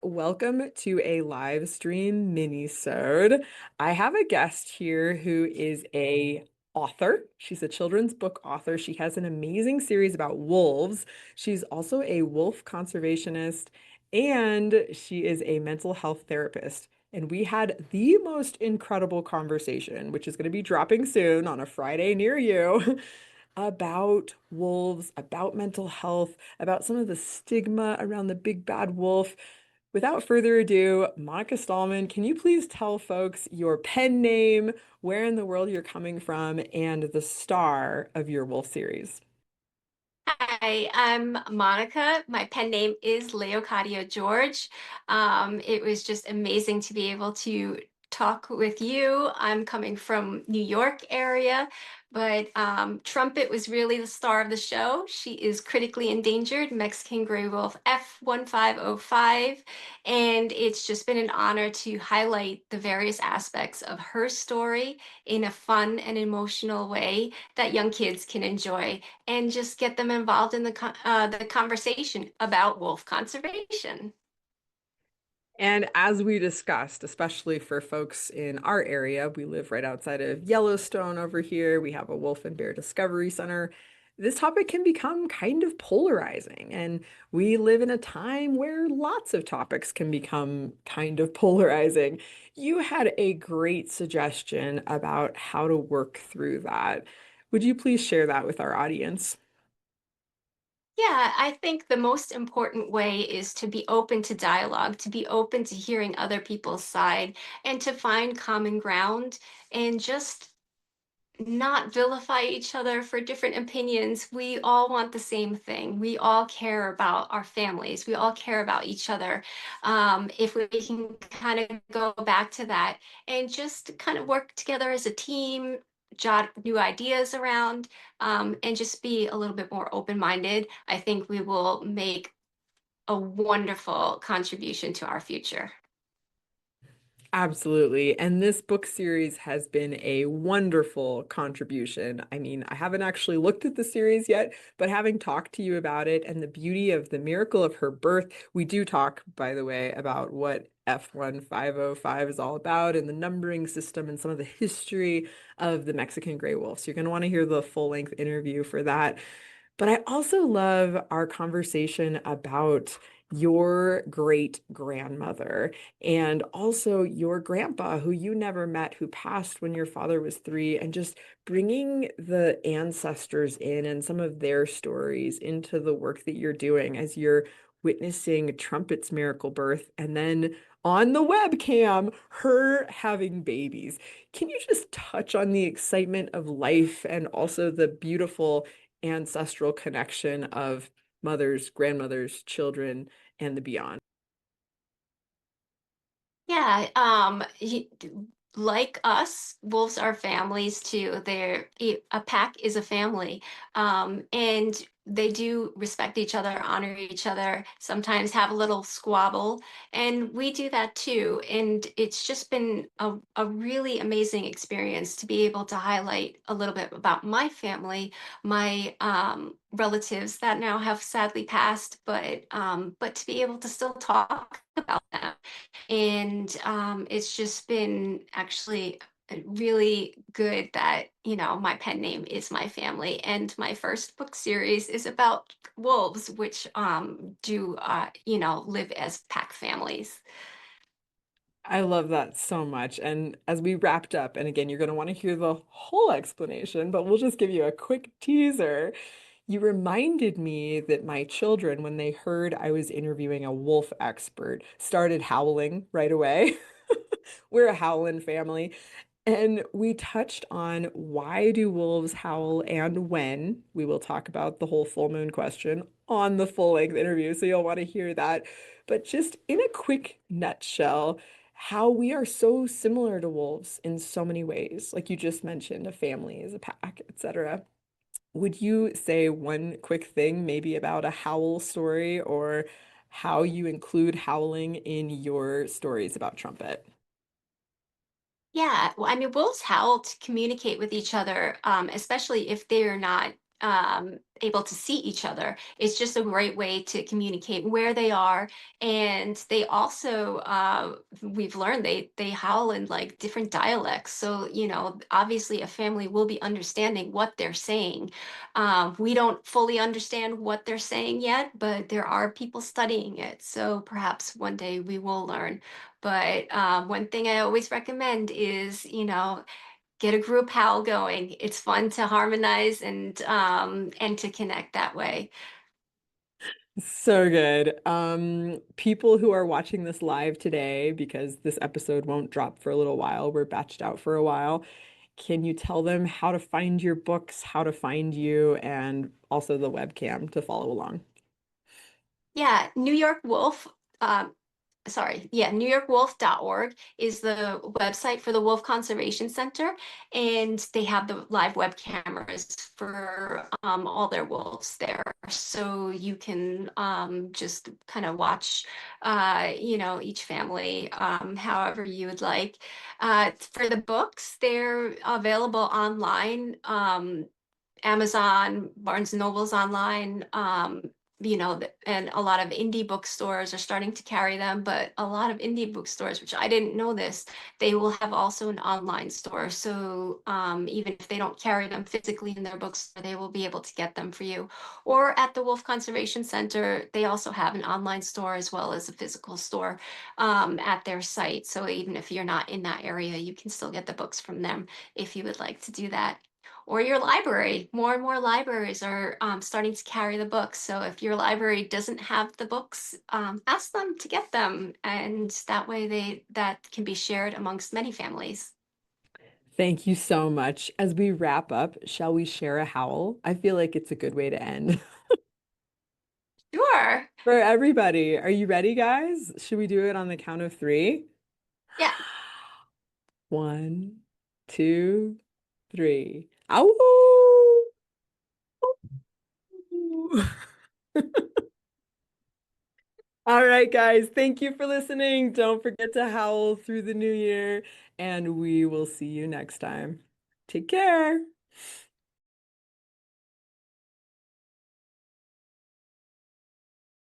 Welcome to a live stream mini-sode. I have a guest here who is a author. She's a children's book author. She has an amazing series about wolves. She's also a wolf conservationist, and she is a mental health therapist. And we had the most incredible conversation, which is going to be dropping soon on a Friday near you, about wolves, about mental health, about some of the stigma around the big bad wolf. Without further ado, Monica Stahlmann, can you please tell folks your pen name, where in the world you're coming from, and the star of your wolf series? Hi, I'm Monica. My pen name is Leokadia George. It was just amazing to be able to talk with you. I'm coming from New York area, but Trumpet was really the star of the show. She is critically endangered Mexican gray wolf F1505, and it's just been an honor to highlight the various aspects of her story in a fun and emotional way that young kids can enjoy and just get them involved in the conversation about wolf conservation. And as we discussed, especially for folks in our area, we live right outside of Yellowstone over here. We have a Wolf and Bear Discovery Center. This topic can become kind of polarizing, and we live in a time where lots of topics can become kind of polarizing. You had a great suggestion about how to work through that. Would you please share that with our audience? Yeah, I think the most important way is to be open to dialogue, to be open to hearing other people's side, and to find common ground and just not vilify each other for different opinions. We all want the same thing. We all care about our families. We all care about each other. If we can kind of go back to that and just kind of work together as a team, jot new ideas around, and just be a little bit more open minded, I think we will make a wonderful contribution to our future. Absolutely. And this book series has been a wonderful contribution. I mean, I haven't actually looked at the series yet, but having talked to you about it and the beauty of the miracle of her birth, we do talk, by the way, about what F1505 is all about and the numbering system and some of the history of the Mexican gray wolf. So you're going to want to hear the full-length interview for that. But I also love our conversation about your great grandmother and also your grandpa, who you never met, who passed when your father was 3, and just bringing the ancestors in and some of their stories into the work that you're doing as you're witnessing Trumpet's miracle birth and then on the webcam, her having babies. Can you just touch on the excitement of life and also the beautiful ancestral connection of mothers, grandmothers, children, and the beyond? Yeah, like us, wolves are families too. A pack is a family, and they do respect each other, honor each other, sometimes have a little squabble, and we do that too. And it's just been a really amazing experience to be able to highlight a little bit about my family, my relatives that now have sadly passed, but to be able to still talk about them and it's just been actually really good that, my pen name is my family. And my first book series is about wolves, which do, live as pack families. I love that so much. And as we wrapped up, and again, you're going to want to hear the whole explanation, but we'll just give you a quick teaser. You reminded me that my children, when they heard I was interviewing a wolf expert, started howling right away. We're a howling family. And we touched on why do wolves howl and when. We will talk about the whole full moon question on the full length interview, so you'll want to hear that. But just in a quick nutshell, how we are so similar to wolves in so many ways, like you just mentioned, a family is a pack, etc. Would you say one quick thing, maybe about a howl story or how you include howling in your stories about Trumpet? Yeah, well, I mean, wolves howl to communicate with each other, especially if they're not. able to see each other. It's just a great way to communicate where they are. And they also, we've learned they howl in like different dialects. So, you know, obviously a family will be understanding what they're saying. We don't fully understand what they're saying yet, but there are people studying it. So perhaps one day we will learn. But one thing I always recommend is, you know, get a group howl going. It's fun to harmonize and to connect that way. So good. People who are watching this live today, because this episode won't drop for a little while, we're batched out for a while. Can you tell them how to find your books, how to find you, and also the webcam to follow along? Yeah, New York Wolf. Um, sorry, yeah, newyorkwolf.org is the website for the Wolf Conservation Center, and they have the live web cameras for all their wolves there. So you can just kind of watch, you know, each family however you would like. For the books, they're available online. Amazon, Barnes and Noble's online, you know, and a lot of indie bookstores are starting to carry them, but a lot of indie bookstores, which I didn't know this, they will have also an online store. So even if they don't carry them physically in their bookstore, they will be able to get them for you. Or at the Wolf Conservation Center, they also have an online store as well as a physical store at their site. So even if you're not in that area, you can still get the books from them if you would like to do that, or your library. More and more libraries are starting to carry the books. So if your library doesn't have the books, ask them to get them, and that way that can be shared amongst many families. Thank you so much. As we wrap up, shall we share a howl? I feel like it's a good way to end. Sure. For everybody, are you ready, guys? Should we do it on the count of three? Yeah. One, two, three. Ow! All right, guys. Thank you for listening. Don't forget to howl through the new year, and we will see you next time. Take care.